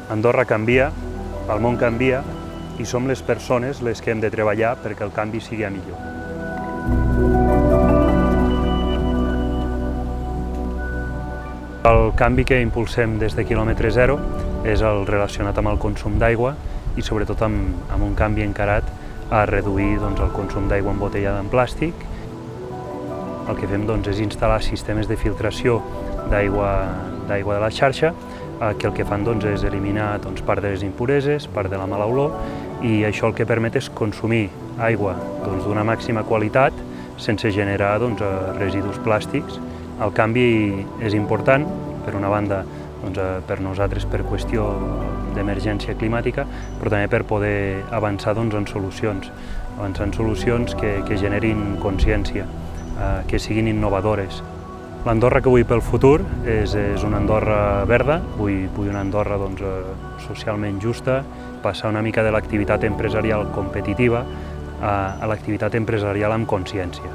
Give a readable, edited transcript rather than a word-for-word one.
Andorra canvia, el món canvia i som les persones les que hem de treballar perquè el canvi sigui a millor. El canvi que impulsem des de quilòmetre zero és el relacionat amb el consum d'aigua i sobretot amb un canvi encarat a reduir el consum d'aigua embotellada en plàstic. El que fem és instal·lar sistemes de filtració d'aigua de la xarxa que el que fan és eliminar part de les impureses, part de la mala olor, i això el que permet és consumir aigua d'una màxima qualitat sense generar residus plàstics. El canvi és important, per una banda, per nosaltres per qüestió d'emergència climàtica, però també per poder avançar en solucions, que generin consciència, que siguin innovadores. L'Andorra que vull pel futur és una Andorra verda, vull una Andorra socialment justa, passar una mica de l'activitat empresarial competitiva a l'activitat empresarial amb consciència.